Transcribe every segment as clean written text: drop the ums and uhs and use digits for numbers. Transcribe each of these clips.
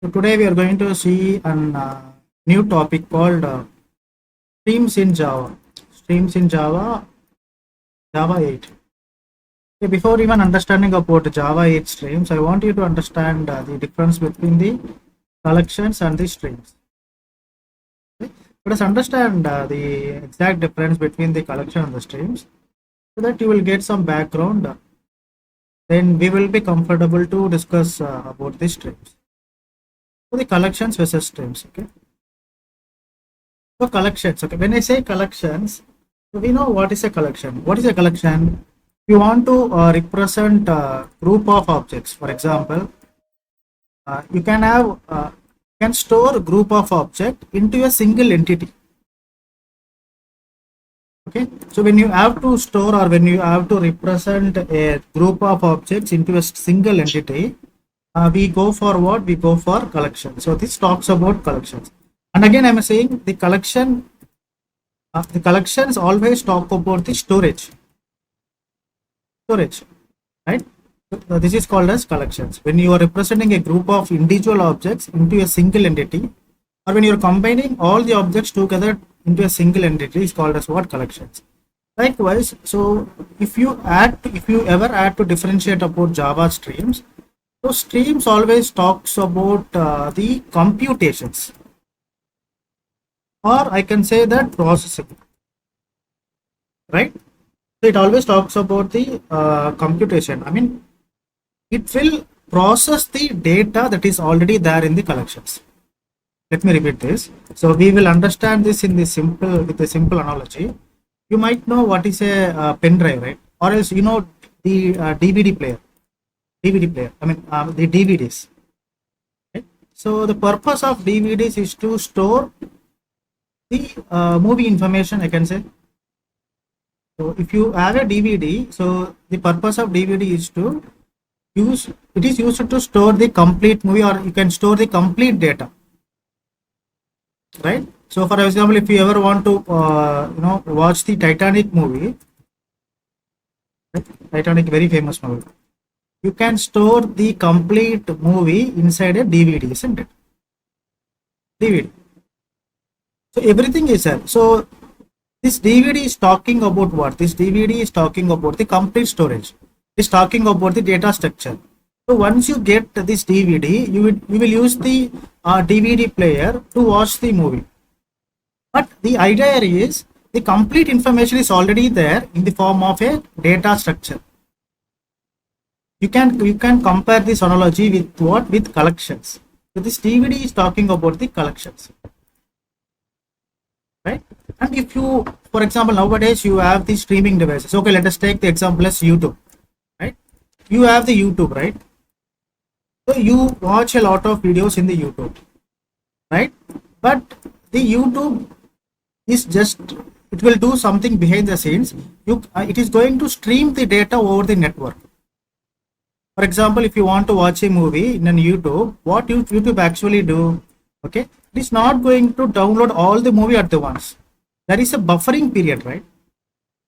So today we are going to see an new topic called streams in Java. Streams in Java, Java 8. Okay, before even understanding about Java 8 streams, I want you to understand the difference between the collections and the streams. Okay? Let us understand the exact difference between the collection and the streams so that you will get some background. Then we will be comfortable to discuss about the streams. So the collections versus streams. Okay. So collections. Okay. When I say collections, we know what is a collection. What is a collection? You want to represent a group of objects. For example, you can have can store a group of object into a single entity. Okay. So when you have to store or when you have to represent a group of objects into a single entity, we go for what? We go for collection. So this talks about collections. And again, I'm saying the collections always talk about the storage, right? So this is called as collections. When you are representing a group of individual objects into a single entity, or when you are combining all the objects together into a single entity, is called as what? Collections. Likewise, so if you ever add to differentiate about Java streams, so streams always talks about the computations, or I can say that processing, right? So it always talks about the computation. I mean, it will process the data that is already there in the collections. Let me repeat this. So we will understand this in the simple with a simple analogy. You might know what is a pen drive, right? Or else you know the DVD player. I mean the DVDs. Right? So the purpose of DVDs is to store the movie information, I can say. So if you have a DVD, so the purpose of DVD is to it is used to store the complete movie, or you can store the complete data, right? So for example, if you ever want to watch the Titanic movie, right? Titanic, very famous movie, you can store the complete movie inside a DVD, isn't it? DVD. So everything is there. So this DVD is talking about what? This DVD is talking about the complete storage. It's talking about the data structure. So once you get this DVD, you will use the DVD player to watch the movie. But the idea is the complete information is already there in the form of a data structure. You can compare this analogy with what? With collections. So this DVD is talking about the collections, right? And if you, for example, nowadays you have the streaming devices. Okay, let us take the example as YouTube, right? You have the YouTube, right? So you watch a lot of videos in the YouTube, right? But the YouTube is just, it will do something behind the scenes. It is going to stream the data over the network. For example, if you want to watch a movie in YouTube, what YouTube actually do? Okay, it is not going to download all the movie at the once. There is a buffering period, right?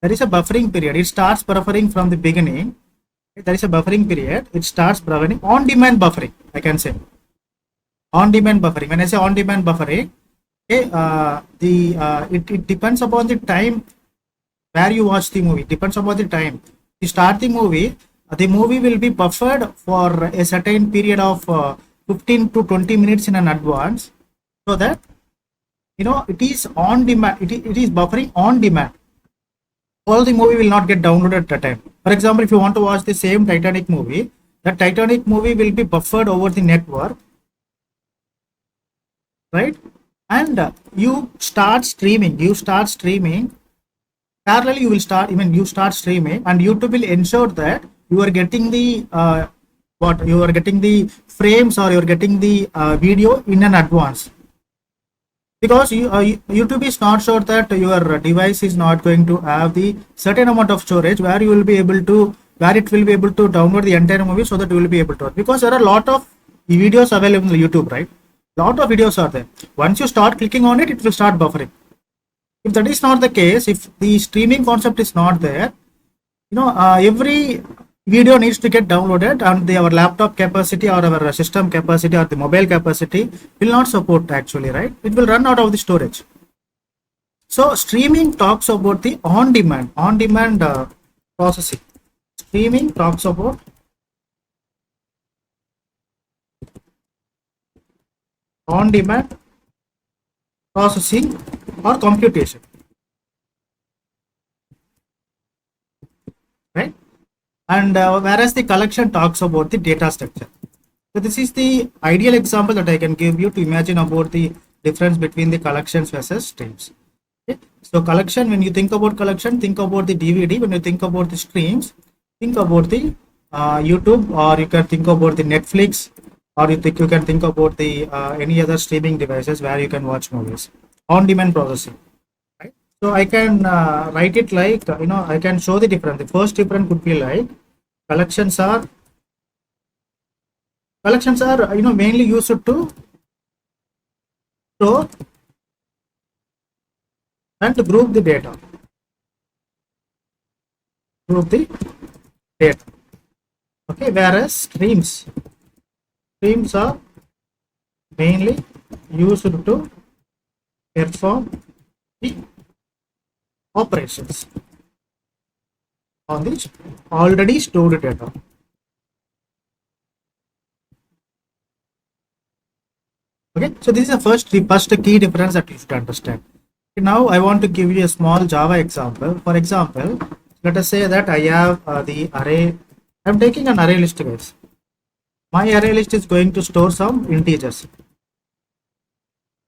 There is a buffering period. It starts buffering from the beginning. There is a buffering period. It starts buffering. On-demand buffering, I can say. On-demand buffering. When I say on-demand buffering, okay, it depends upon the time where you watch the movie. Depends upon the time. You start the movie will be buffered for a certain period of 15 to 20 minutes in an advance, so that it is on demand. It is buffering on demand. All the movie will not get downloaded at the time. For example, if you want to watch the same Titanic movie, that Titanic movie will be buffered over the network, right? And you start streaming. Parallelly, you start streaming, and YouTube will ensure that you are getting the frames, or you are getting the video in an advance, because YouTube is not sure that your device is not going to have the certain amount of storage where it will be able to download the entire movie, so that you will be able to, because there are a lot of videos available on YouTube, right? Lot of videos are there. Once you start clicking on it, it will start buffering. If that is not the case, if the streaming concept is not there, every video needs to get downloaded, and our laptop capacity or our system capacity or the mobile capacity will not support actually, right? It will run out of the storage. So streaming talks about the on-demand processing. Streaming talks about on-demand processing or computation, right? And whereas the collection talks about the data structure. So this is the ideal example that I can give you to imagine about the difference between the collections versus streams. Okay? So collection, when you think about collection, think about the DVD. When you think about the streams, think about the YouTube, or you can think about the Netflix, or you can think about the any other streaming devices where you can watch movies. On-demand processing. Right? So I can write it like, I can show the difference. The first difference could be like collections are mainly used to store and group the data. Okay, whereas streams are mainly used to perform the operations on the already stored data. Okay, so this is the first key difference that you should understand. Now I want to give you a small Java example. For example, let us say that I have the array. I'm taking an array list, guys. My array list is going to store some integers.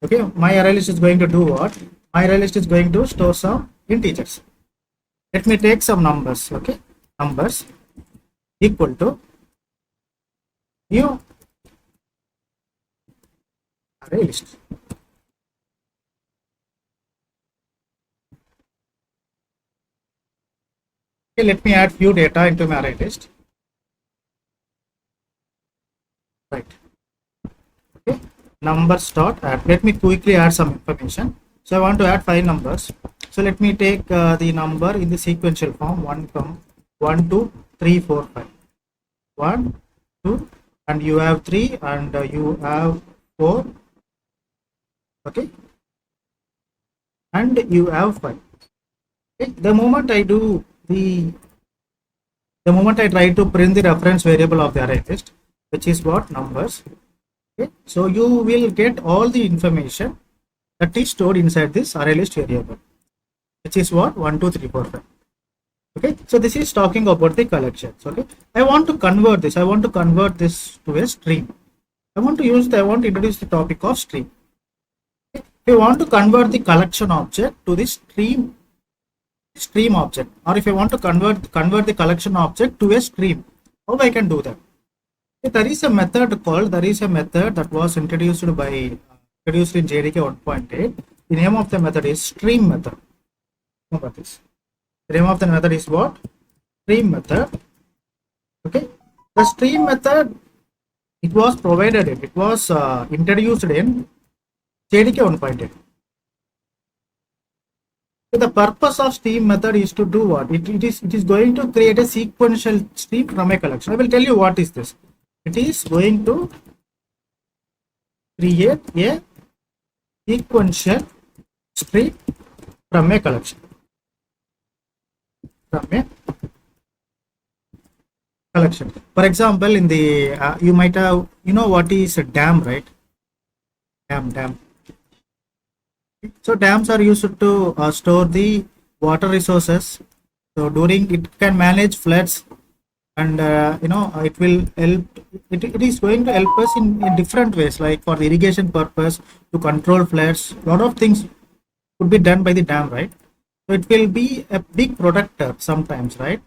Okay, my array list is going to do what? My array list is going to store some integers. Let me take some numbers. Okay, numbers equal to new array list. Okay, let me add few data into my array list. Right. Okay, numbers dot add. Let me quickly add some information. So I want to add 5 numbers. So let me take the number in the sequential form 1 from 1 to 3 4 5. 1 2 and you have 3 and you have 4. Okay, and you have 5. Okay. The moment I try to print the reference variable of the array list, which is what? Numbers. Okay, so you will get all the information that is stored inside this array list variable, which is what? 1 2 3 4 5. Okay, so this is talking about the collections. Okay, I want to convert this to a stream. I want to introduce the topic of stream. Okay. If you want to convert the collection object to the stream object, or if I want to convert the collection object to a stream, how I can do that? Okay, there is a method that was introduced in JDK 1.8. The name of the method is stream method. Remember this. The name of the method is what? Stream method. Okay, the stream method, it was introduced in JDK 1.8. So the purpose of stream method is to do what? It is going to create a sequential stream from a collection. I will tell you what is this. It is going to create a sequential stream from a collection. For example, in the you might have, what is a dam, right? Dam. So dams are used to store the water resources. So it can manage floods, and it will help. It is going to help us in different ways, like for the irrigation purpose, to control floods. A lot of things could be done by the dam, right? So it will be a big protector sometimes, right?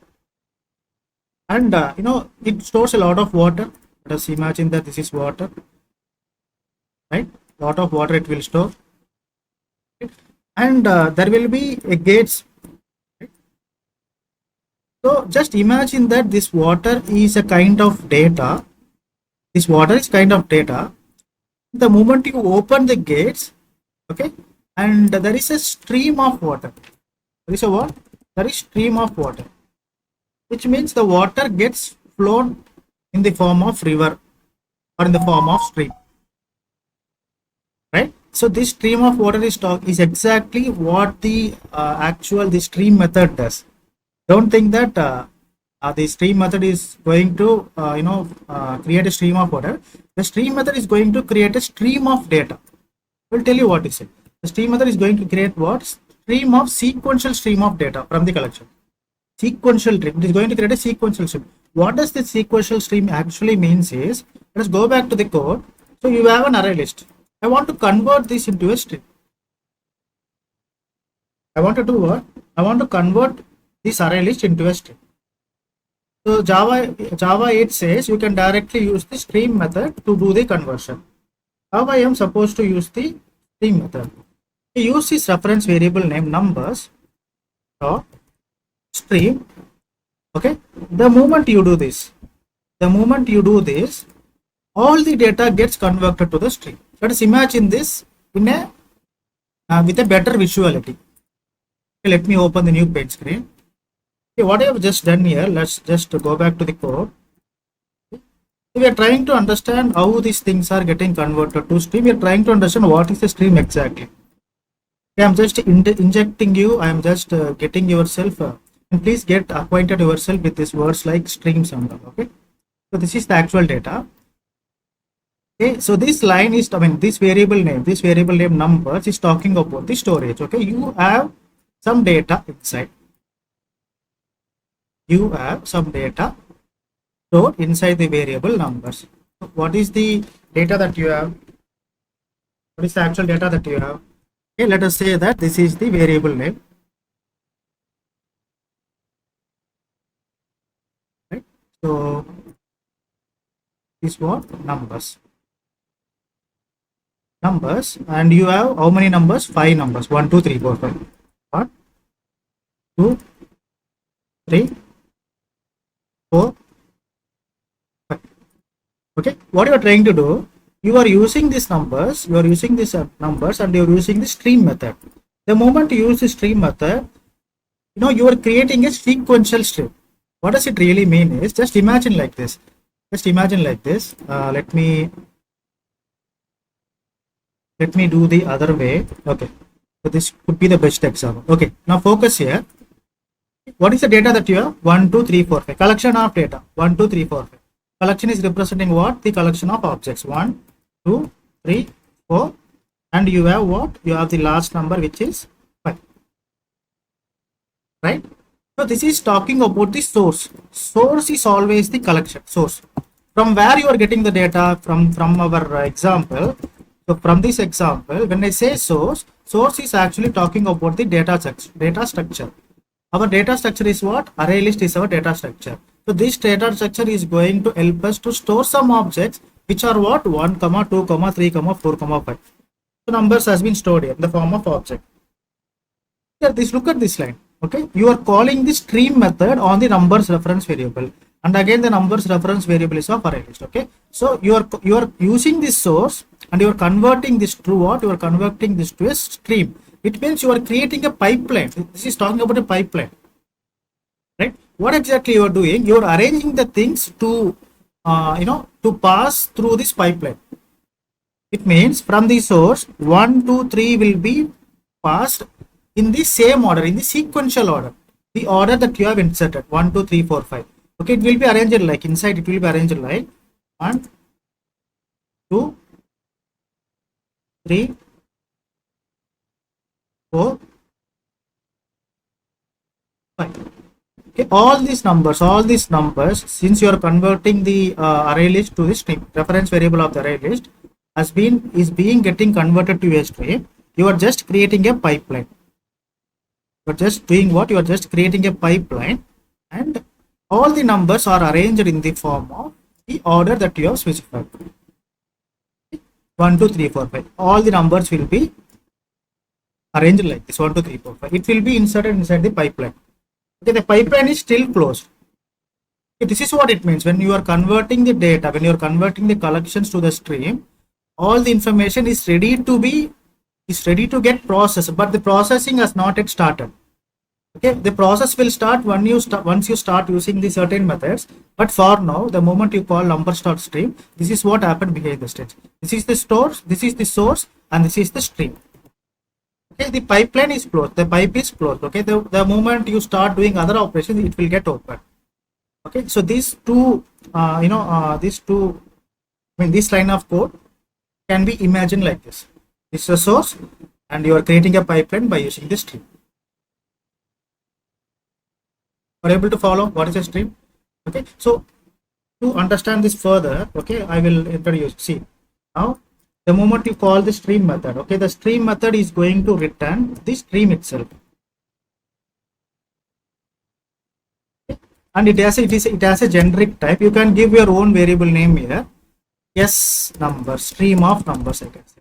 And it stores a lot of water. Let us imagine that this is water, right? A lot of water it will store, and there will be a gates. Right? So just imagine that this water is a kind of data. This water is kind of data. The moment you open the gates, okay, and there is a stream of water. There is a what? There is stream of water. which means the water gets flown in the form of river or in the form of stream, right? So this stream of water is exactly what the the stream method does. Don't think that the stream method is going to create a stream of water. The stream method is going to create a stream of data. We'll tell you what is it. The stream method is going to create what? Stream of sequential stream of data from the collection. Sequential stream. It is going to create a sequential stream. What does this sequential stream actually means is, let's go back to the code. So you have an array list. I want to convert this into a stream. I want to do what? I want to convert this array list into a stream. So Java 8 says you can directly use the stream method to do the conversion. How I am supposed to use the stream method? We use this reference variable name numbers dot stream. Okay. The moment you do this, all the data gets converted to the stream. Let us imagine this in a with a better visuality. Okay, let me open the new page screen. Okay, what I have just done here, let's just go back to the code. Okay. So we are trying to understand how these things are getting converted to stream. We are trying to understand what is the stream exactly. Okay, I am just injecting you. I am just getting yourself, and please get acquainted yourself with these words like streams and all. Okay. So this is the actual data. Okay, so this line is, this variable name numbers is talking about the storage. Okay, you have some data inside. You have some data stored inside the variable numbers. So what is the data that you have? What is the actual data that you have? Okay, let us say that this is the variable name. Right. So this what? Numbers, and you have how many numbers? 5 numbers. 1 2 3 4 5. 1 2 3 4 5. Okay, what you are trying to do, you are using these numbers, and you are using the stream method. The moment you use the stream method, you are creating a sequential stream. What does it really mean is, just imagine like this. Let me do the other way. Okay, so this could be the best example. Okay, now focus here. What is the data that you have? 1 2 3 4 5. Collection of data. 1 2 3 4 5. Collection is representing what? The collection of objects. 1 2 3 4, and you have what? You have the last number, which is 5. Right? So this is talking about the source. Source is always the collection. Source. From where you are getting the data? From our example. So from this example, when I say source is actually talking about the data structure. Our data structure is what? Array list is our data structure. So this data structure is going to help us to store some objects which are what? 1, 2, 3, 4, 5. So numbers has been stored here in the form of object. Here, look at this line. Okay, you are calling the stream method on the numbers reference variable, and again the numbers reference variable is of array list. Okay, so you are using this source and you are converting this to what? You are converting this to a stream. It means you are creating a pipeline. This is talking about a pipeline, right? What exactly you are doing? You are arranging the things to to pass through this pipeline. It means from the source 1 2 3 will be passed in the same order, in the sequential order, the order that you have inserted. 1 2 3 4 5. Okay, it will be arranged like inside. It will be arranged like 1 2 3 4 5. Okay, all these numbers, since you are converting the array list to the stream, reference variable of the array list is being getting converted to a stream. You are just creating a pipeline. You are just doing what? You are just creating a pipeline, and all the numbers are arranged in the form of the order that you have specified. 1 2 3 4 5. All the numbers will be arranged like this. 1 2 3 4 5. It will be inserted inside the pipeline. Okay, the pipeline is still closed. Okay, this is what it means when you are converting the data, when you are converting the collections to the stream. All the information is ready to get processed, but the processing has not yet started. Okay, the process will start when once you start using the certain methods. But for now, the moment you call number.stream, this is what happened behind the stage. This is the source, this is the source, and this is the stream. Okay, the pipeline is closed, the pipe is closed. Okay, the moment you start doing other operations, it will get open. Okay, so these two these two, I mean, this line of code can be imagined like this. This is a source and you are creating a pipeline by using the stream. Are you able to follow what is a stream? Okay, so to understand this further, okay, I will introduce. See, now the moment you call the stream method, okay, the stream method is going to return the stream itself. Okay? And it has a generic type. You can give your own variable name here. S number, stream of numbers, I can say.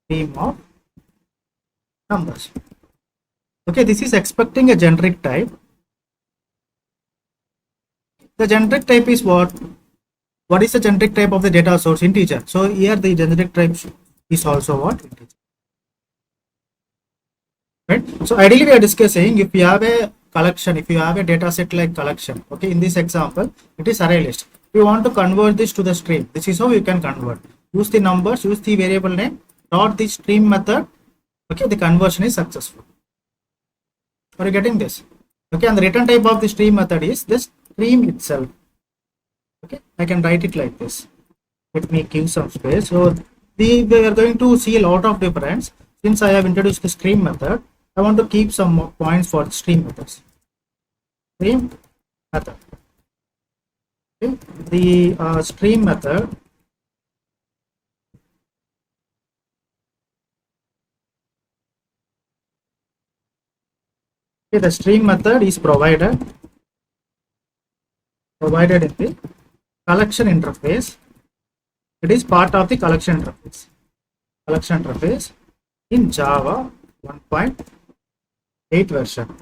Stream of numbers. Okay, this is expecting a generic type. The generic type is what? What is the generic type of the data source? Integer. So here the generic type is also what? Integer. Right? So ideally we are discussing if you have a collection, if you have a data set like collection. Okay, in this example, it is array list. We want to convert this to the stream. This is how you can convert. Use the numbers, use the variable name, dot the stream method. Okay, the conversion is successful. Are you getting this? Okay, and the return type of the stream method is the stream itself. Okay, I can write it like this. Let me give some space. So we are going to see a lot of difference. Since I have introduced the stream method, I want to keep some more points for the stream methods. Stream method. Okay. The stream method okay, the stream method is provided in the collection interface. It is part of the collection interface. Collection interface in Java 1.8 version.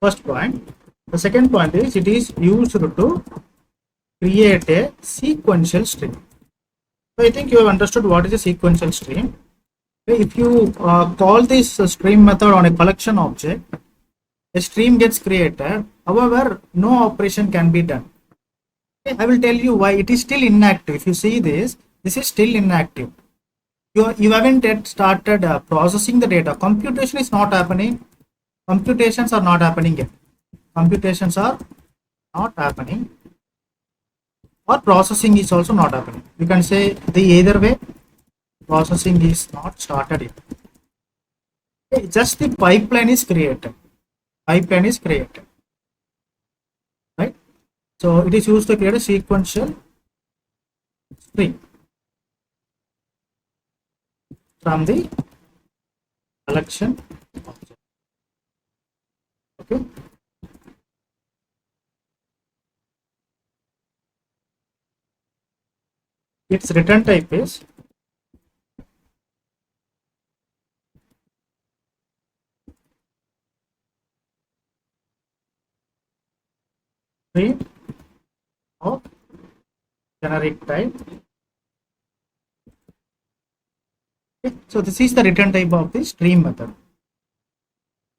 First point. The second point is it is used to create a sequential stream. So I think you have understood what is a sequential stream. If you call this stream method on a collection object, a stream gets created. However, no operation can be done. Okay, I will tell you why. It is still inactive. If you see this, this is still inactive. You haven't yet started processing the data. Computation is not happening. Computations are not happening yet. Computations are not happening, or processing is also not happening. You can say the either way, processing is not started yet. Okay, just the pipeline is created. Pipeline is created, right? So it is used to create a sequential stream from the collection object. Okay. Its return type is stream of generic type. Okay. So this is the return type of the stream method.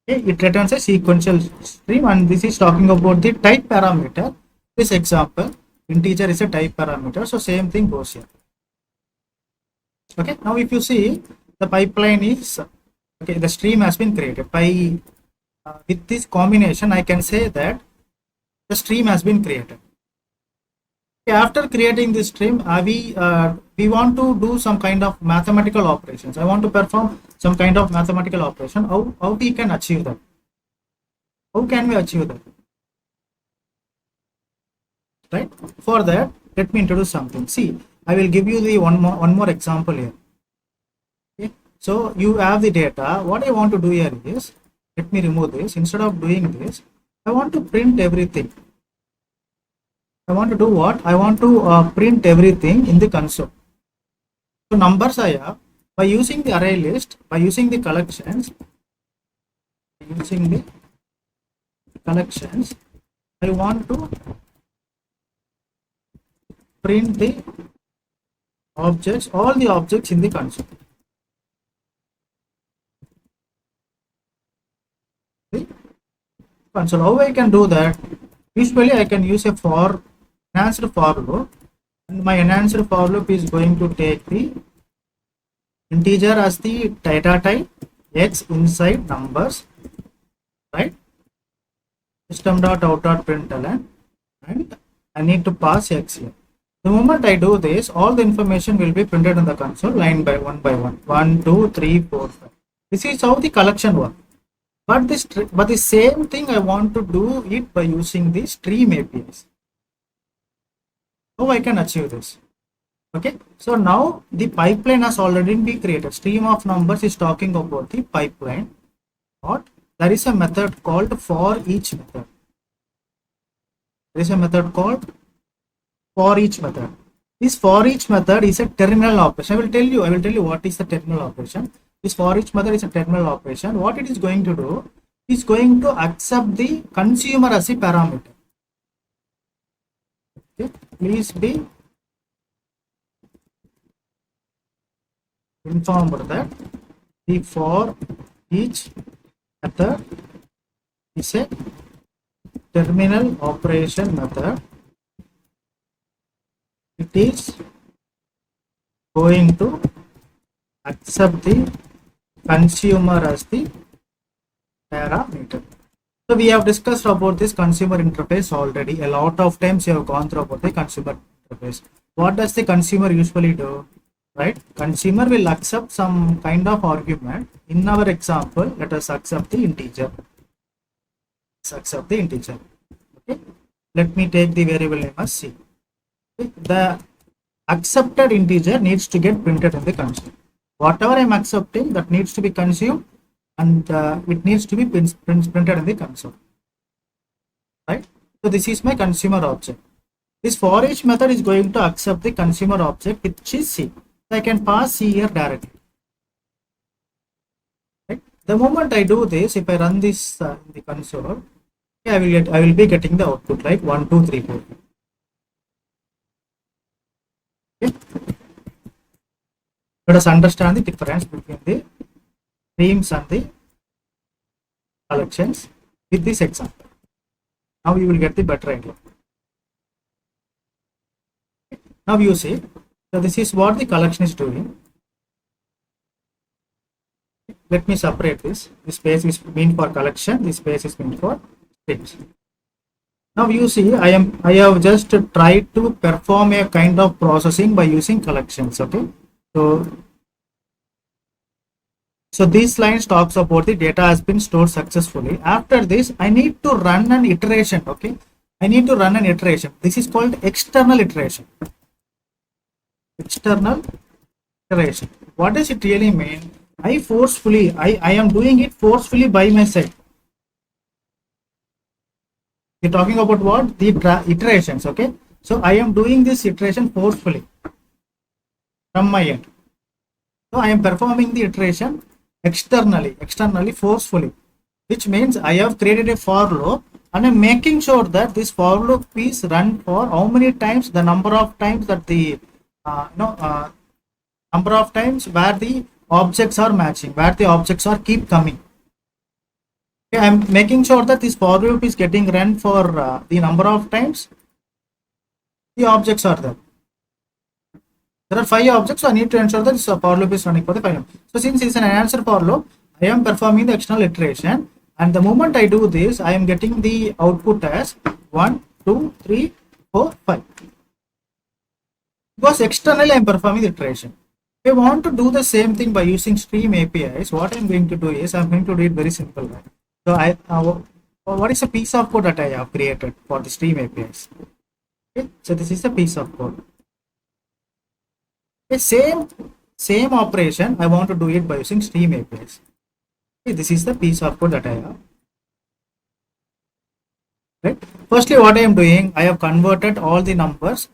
Okay. It returns a sequential stream, and this is talking about the type parameter. This example, integer is a type parameter, so same thing goes here. Okay, now if you see the pipeline is okay, the stream has been created by with this combination. I can say that the stream has been created. Okay, after creating this stream, we want to do some kind of mathematical operations. I want to perform some kind of mathematical operation. How we can achieve that? How can we achieve that? Right? For that, let me introduce something. See, I will give you the one more example here. Okay. So you have the data. What I want to do here is, let me remove this. Instead of doing this, I want to print everything. I want to do what? I want to print everything in the console. So numbers I have by using the array list, by using the collections, I want to print the objects, all the objects in the console. console. How I can do that? Usually I can use a for enhanced for loop, and my enhanced for loop is going to take the integer as the data type, x inside numbers, right? System dot out dot println, and I need to pass x here. The moment I do this, all the information will be printed in the console line by one by one. 1, 2, 3, 4, 5. This is how the collection works. But the same thing I want to do it by using the stream APIs. How I can achieve this? Okay, so now the pipeline has already been created. Stream of numbers is talking about the pipeline. What? There is a method called for each method. There is a method called for each method. This for each method is a terminal operation. I will tell you what is the terminal operation. This for each method is a terminal operation. What it is going to do is going to accept the consumer as a parameter. Okay, please be informed that the for each method is a terminal operation method. It is going to accept the consumer as the parameter. So we have discussed about this consumer interface already. A lot of times you have gone through about the consumer interface. What does the consumer usually do? Right? Consumer will accept some kind of argument. In our example, let us accept the integer. Let's accept the integer. Okay. Let me take the variable name as C. Okay. The accepted integer needs to get printed in the console. Whatever I am accepting, that needs to be consumed, and it needs to be printed in the console, right? So this is my consumer object. This for each method is going to accept the consumer object, which is C. So I can pass C here directly, right? The moment I do this, if I run this in the console, okay, I will be getting the output like 1, 2, 3, 4. Okay. Let us understand the difference between the streams and the collections with this example. Now you will get the better idea. Now you see, so this is what the collection is doing. Let me separate this. This space is meant for collection. This space is meant for streams. Now you see, I have just tried to perform a kind of processing by using collections. Okay, so these lines talks about the data has been stored successfully. After this, I need to run an iteration. Okay, I need to run an iteration. This is called external iteration. External iteration. What does it really mean? I am doing it forcefully by my side. We're talking about what? The iterations. Okay, so I am doing this iteration forcefully from my end. So I am performing the iteration externally forcefully, which means I have created a for loop and I'm making sure that this for loop is run for how many times, the number of times that the number of times where the objects are matching, where the objects are keep coming. Okay, I'm making sure that this for loop is getting run for the number of times the objects are there. There are 5 objects, so I need to ensure that this for loop is running for the 5. So since it's an answer for loop, I am performing the external iteration, and the moment I do this, I am getting the output as 1, 2, 3, 4, 5. Because externally I am performing the iteration. If I want to do the same thing by using stream APIs, what I am going to do is I am going to do it very simple. Right? So what is a piece of code that I have created for the stream APIs? Okay, so this is a piece of code. Okay, same operation I want to do it by using stream APIs. Okay, this is the piece of code that I have. Right. Firstly, what I am doing, I have converted all the numbers.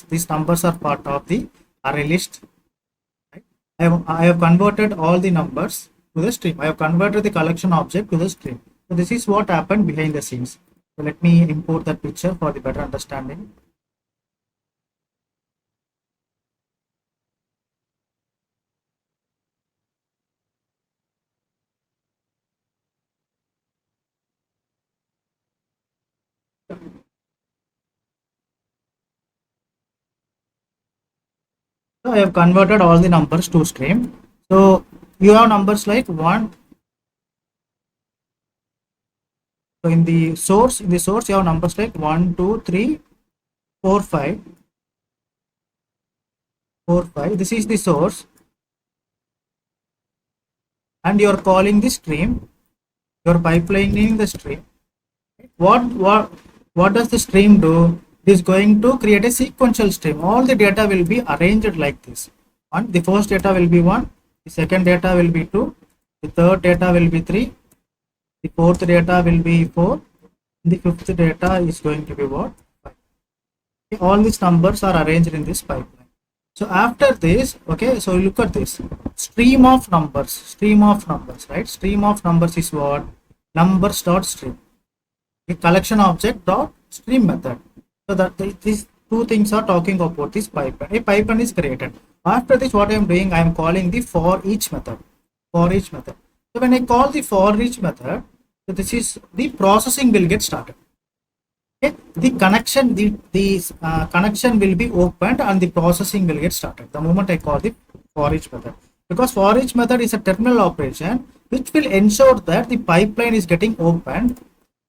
These numbers are part of the array list. Right. I have converted all the numbers to the stream. I have converted the collection object to the stream. So this is what happened behind the scenes. So let me import that picture for the better understanding. So I have converted all the numbers to stream. So you have numbers like 1. So in the source you have numbers like 1, 2, 3, 4, 5, 4, 5. This is the source, and you are calling the stream. You are pipelining the stream. What does the stream do? It is going to create a sequential stream. All the data will be arranged like this. One, the first data will be 1, the second data will be 2, the third data will be 3, the fourth data will be 4, the fifth data is going to be what? 5. Okay, all these numbers are arranged in this pipeline. So after this, okay, so look at this stream of numbers, right? Stream of numbers is what? Numbers dot stream. A collection object dot stream method. So that these two things are talking about this pipeline. A pipeline is created. After this, what I am doing, I am calling the for each method. For each method. So when I call the for each method, so this is the processing will get started. Okay, the connection, connection will be opened and the processing will get started the moment I call the for each method, because for each method is a terminal operation which will ensure that the pipeline is getting opened.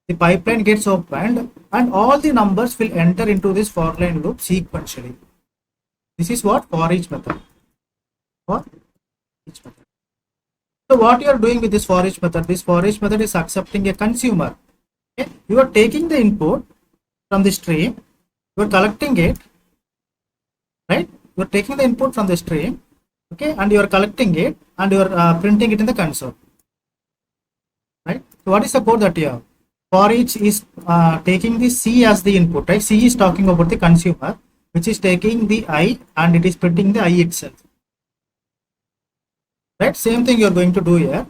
The pipeline gets opened and all the numbers will enter into this for line loop sequentially. This is what for each method. For each method. So what you are doing with this for each method? This for each method is accepting a consumer. Okay? You are taking the input from the stream, you are collecting it, right? You are taking the input from the stream, okay, and you are collecting it and you are printing it in the console, right? So what is the code that you have? For each is taking the C as the input, right? C is talking about the consumer, which is taking the I and it is printing the I itself, right? Same thing you are going to do here.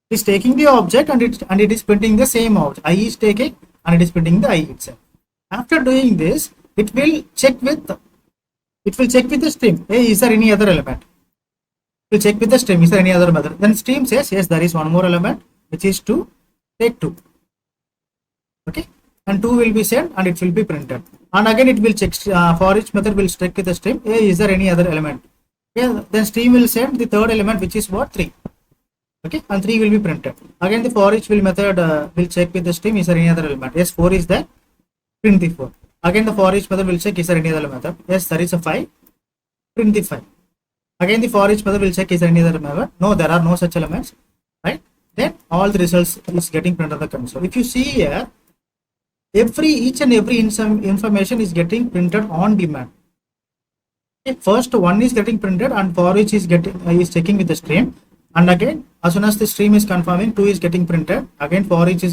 It is taking the object and it is printing the same object. I is taking and it is printing the I itself. After doing this, it will check with the stream. Hey, is there any other element? It will check with the stream. Is there any other method? Then stream says yes, there is one more element, which is to take 2. Okay, and 2 will be sent and it will be printed. And again, it will check for each method will check with the stream. Hey, is there any other element? Yeah, then stream will send the third element, which is what? 3. Okay, and 3 will be printed. Again, the for each will method will check with the stream. Is there any other element? Yes, 4 is there. Print the 4. Again, the for each method will check is there any other method. Yes, there is a 5. Print the 5. Again, the for each method will check is there any other method. No, there are no such elements. Right? Then all the results is getting printed on the console. If you see here, each and every information is getting printed on demand. Okay, first one is getting printed and for each is checking with the stream. And again, as soon as the stream is confirming, 2 is getting printed. Again, for each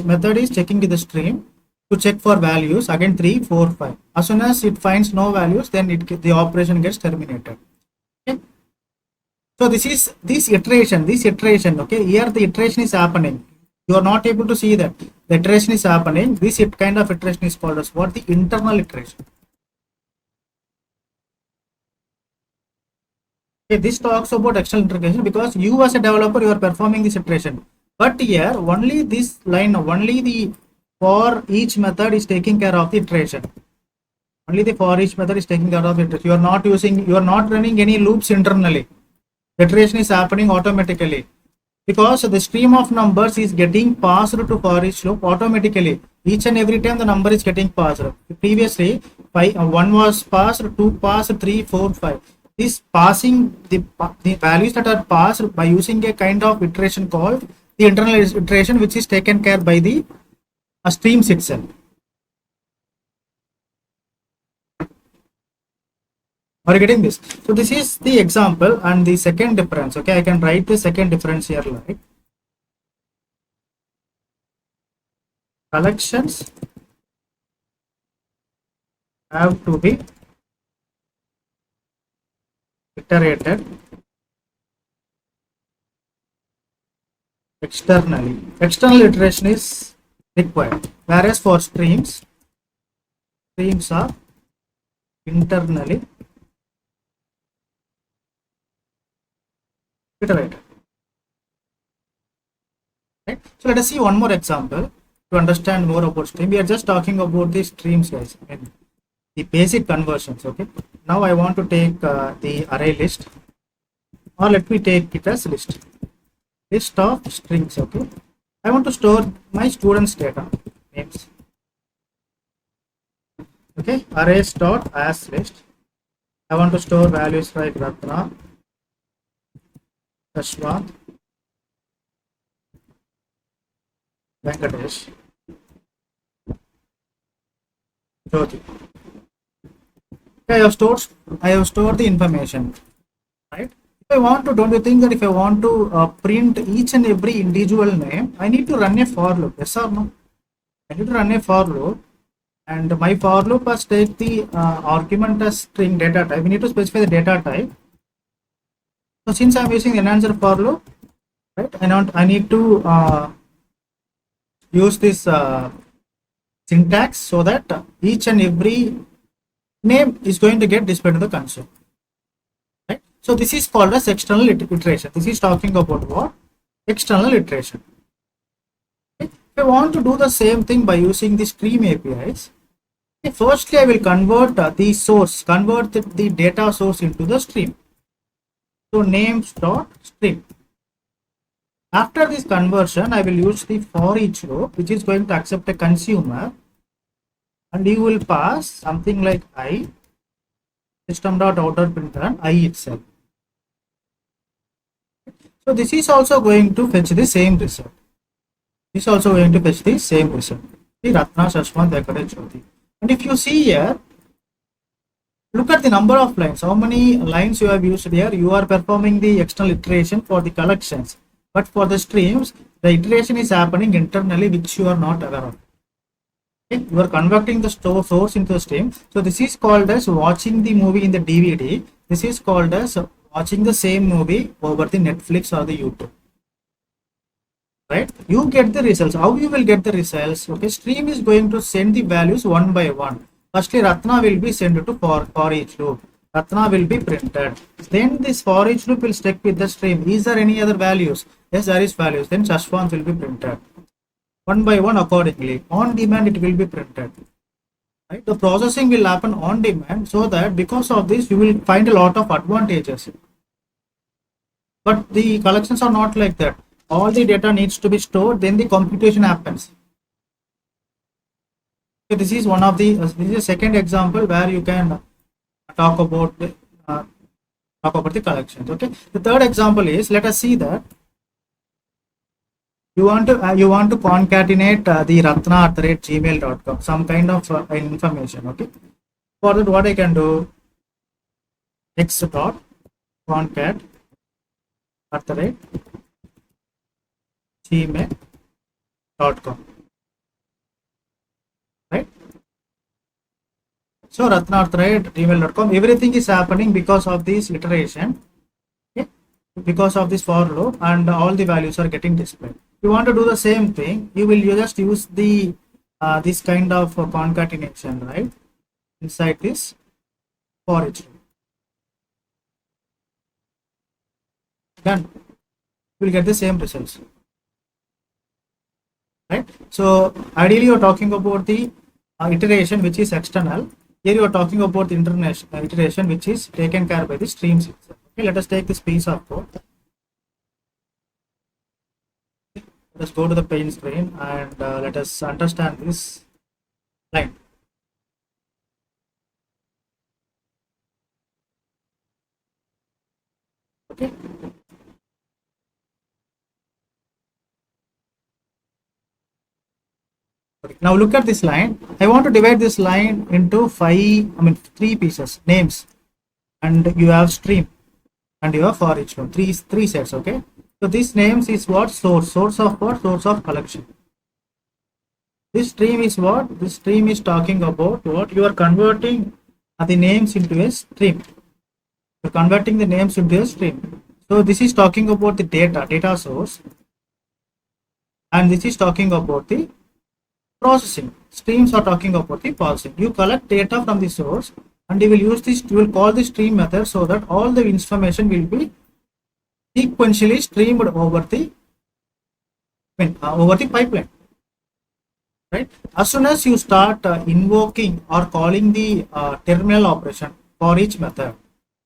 method is checking with the stream to check for values. Again, 3, 4, 5. As soon as it finds no values, then the operation gets terminated. Okay. So this is this iteration. Okay, here the iteration is happening. You are not able to see that the iteration is happening. This kind of iteration is called as what? The internal iteration. Okay, this talks about external integration because you as a developer, you are performing this iteration. But here only this line, only the for each method is taking care of the iteration. Only the for each method is taking care of the iteration. You are not running any loops internally. The iteration is happening automatically because the stream of numbers is getting passed to for each loop automatically. Each and every time the number is getting passed. Previously, 1 was passed, 2 passed, 3, 4, 5. This passing the values that are passed by using a kind of iteration called the internal iteration, which is taken care by the streams itself. Are you getting this? So this is the example and the second difference. Okay, I can write the second difference here like collections have to be iterated externally. External iteration is required, whereas for streams are internally iterated. Right? So let us see one more example to understand more about stream. We are just talking about the streams, guys, and the basic conversions. Okay, now I want to take the array list, or let me take it as list of strings. Okay, I want to store my students data names. Okay, arrays dot as list. I want to store values like Ratna, Ashwant, Venkatesh, Jyoti. Okay, I have stored the information, right? If I want to, don't you think that if I want to print each and every individual name, I need to run a for loop? Yes or no? I need to run a for loop, and my for loop must take the argument as string data type. We need to specify the data type. So since I'm using the enhancer for loop, right? I need to use this syntax so that each and every name is going to get displayed to the console. Right? So this is called as external iteration. This is talking about what? External iteration. Okay? If I want to do the same thing by using the stream APIs, okay, firstly I will convert convert the data source into the stream. So names dot stream. After this conversion, I will use the for each loop, which is going to accept a consumer, and you will pass something like I system.out.println I itself. So this is also going to fetch the same result. This is also going to fetch the same result. The Ratna, Shashwant, Venkatesh, Jyoti. And if you see here, look at the number of lines. How many lines you have used here? You are performing the external iteration for the collections. But for the streams, the iteration is happening internally, which you are not aware of. Okay? You are converting the source into the stream. So this is called as watching the movie in the DVD. This is called as watching the same movie over the Netflix or the YouTube. Right? You get the results. How you will get the results? Okay, stream is going to send the values one by one. Firstly, Ratna will be sent to for each loop. Ratna will be printed. Then this for each loop will stick with the stream. Is there any other values? Yes, there is values. Then Shashwant will be printed. One by one accordingly. On demand it will be printed. Right? The processing will happen on demand, so that because of this you will find a lot of advantages. But the collections are not like that. All the data needs to be stored, then the computation happens. So this is one of the this is a second example where you can talk about the collections. Okay, the third example is, let us see that you want to concatenate the ratna@gmail.com, some kind of information. Okay, for that what I can do, x dot concat @gmail.com. Right? So ratna@gmail.com, everything is happening because of this iteration. Okay? Because of this for loop, and all the values are getting displayed. If you want to do the same thing, you will just use the this kind of concatenation, right, inside this for each loop. Done. You will get the same results. Right? So ideally you are talking about the iteration which is external. Here you are talking about the international iteration which is taken care by the streams itself. Okay, let us take this piece of code. Let us go to the paint screen, and let us understand this line. Okay. Now look at this line. I want to divide this line into three pieces, names, and you have stream, and you have for each one, three sets. Okay, so these names is what? Source of what? Source of collection. This stream is what? This stream is talking about what? You are converting the names into a stream. You're converting the names into a stream. So this is talking about the data source, and this is talking about the processing. Streams are talking about the processing. You collect data from the source, and you will use this. You will call the stream method, so that all the information will be sequentially streamed over the pipeline. Right? As soon as you start invoking or calling the terminal operation, for each method.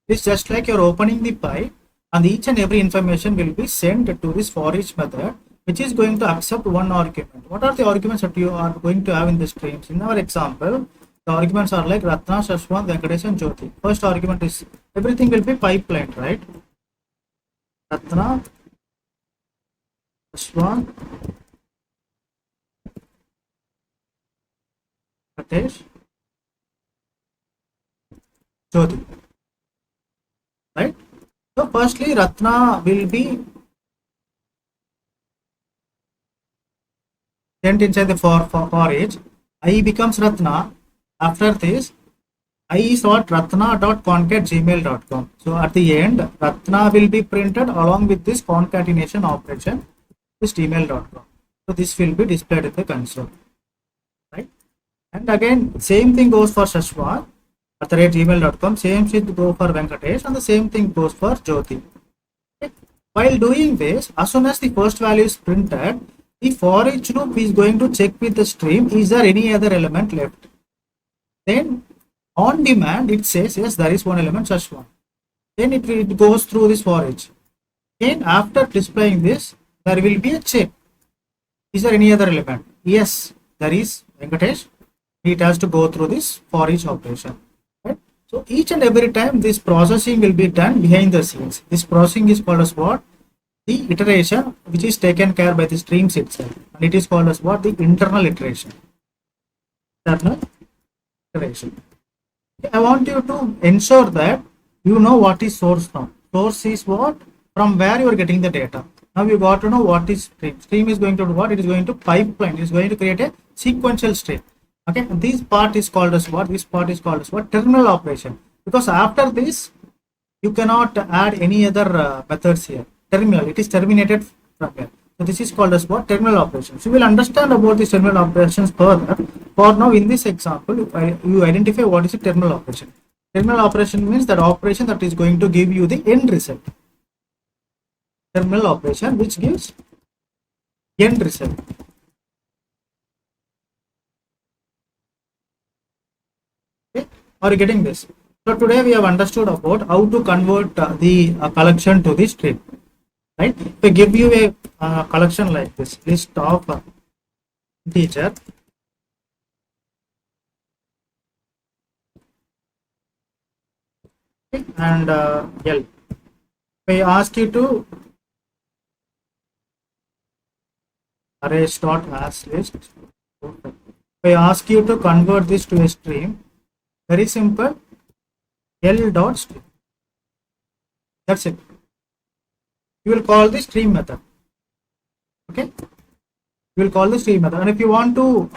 It's just like you're opening the pipe and each and every information will be sent to this for each method, which is going to accept one argument. What are the arguments that you are going to have in the streams? In our example, the arguments are like Ratna, Shashwan, Venkatesh and Jyoti. First argument is everything will be pipeline, right? Ratna, Shashwan, Venkatesh, Jyoti, right? So firstly, Ratna will be sent inside the for each. I becomes Ratna. After this, I is what ratna.concat@gmail.com. So at the end, Ratna will be printed along with this concatenation operation, this gmail.com. So this will be displayed in the console, right? And again, same thing goes for Shashwan @gmail.com. Same thing goes for Venkatesh, and the same thing goes for Jyoti. Okay. While doing this, as soon as the first value is printed, the for each loop is going to check with the stream, is there any other element left? Then on demand, it says, yes, there is one element, Shashwan. Then it goes through this for each. Then after displaying this, there will be a check. Is there any other element? Yes, there is Venkatesh. It has to go through this for each operation. Right? So each and every time this processing will be done behind the scenes. This processing is called as what? The iteration, which is taken care by the streams itself. And it is called as what? The internal iteration. Internal iteration. I want you to ensure that you know what is source now. Source is what? From where you are getting the data. Now you got to know what is stream. Stream is going to do what? It is going to pipeline. It is going to create a sequential stream. Okay, this part is called as what? This part is called as what? Terminal operation. Because after this, you cannot add any other methods here. Terminal, it is terminated from here. So this is called as what? Terminal operations. You will understand about the terminal operations further. For now, in this example, you identify what is a terminal operation. Terminal operation means that operation that is going to give you the end result. Terminal operation which gives end result. Okay, are you getting this? So today we have understood about how to convert the collection to the stream. Right? If I give you a collection like this, list of integer, okay, and L. If I ask you to arrays dot as list, if I ask you to convert this to a stream, very simple, L dot stream. That's it. You will call the stream method. Okay, you will call the stream method. And if you want to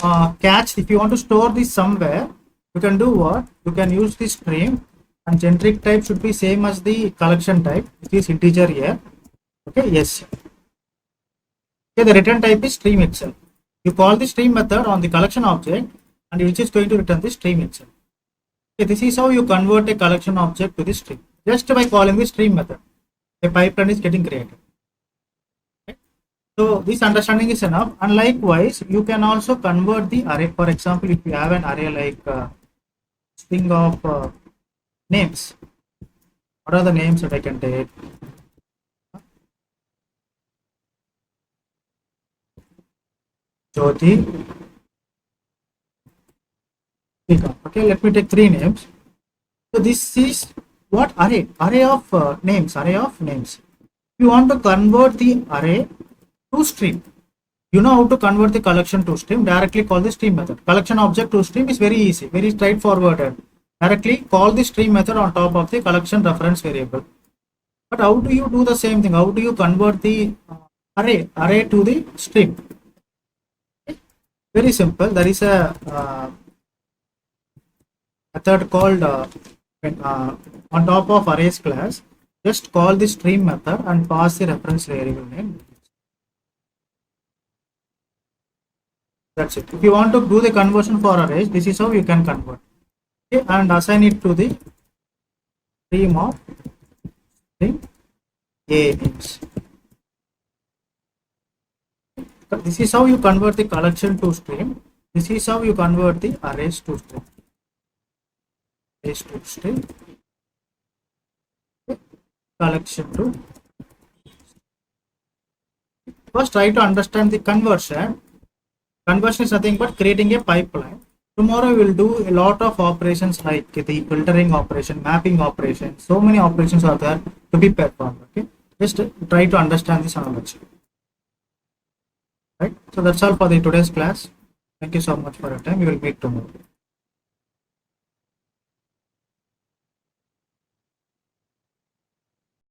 if you want to store this somewhere, you can do what? You can use the stream, and generic type should be same as the collection type, which is integer here. Okay, yes. Okay, the return type is stream itself. You call the stream method on the collection object, and which is going to return the stream itself. Okay, this is how you convert a collection object to the stream, just by calling the stream method. A pipeline is getting created. Okay. So this understanding is enough, and likewise you can also convert the array. For example, if you have an array like string of names, what are the names that I can take? Jyoti. Okay, let me take 3 names. So this is what? Array of names. If you want to convert the array to stream, you know how to convert the collection to stream. Directly call the stream method. Collection object to stream is very easy, very straightforward. Directly call the stream method on top of the collection reference variable. But how do you do the same thing? How do you convert the array to the stream? Okay. Very simple. There is a method called on top of arrays class. Just call the stream method and pass the reference variable name. That's it. If you want to do the conversion for arrays, this is how you can convert. Okay, and assign it to the stream of string A names. This is how you convert the collection to stream. This is how you convert the arrays to stream. Arrays to stream. collection to. First, try to understand the conversion. Conversion is nothing but creating a pipeline. Tomorrow we will do a lot of operations like the filtering operation, mapping operation. So many operations are there to be performed. Okay, just try to understand this analogy. Right. So that's all for the today's class. Thank you so much for your time. We will meet tomorrow.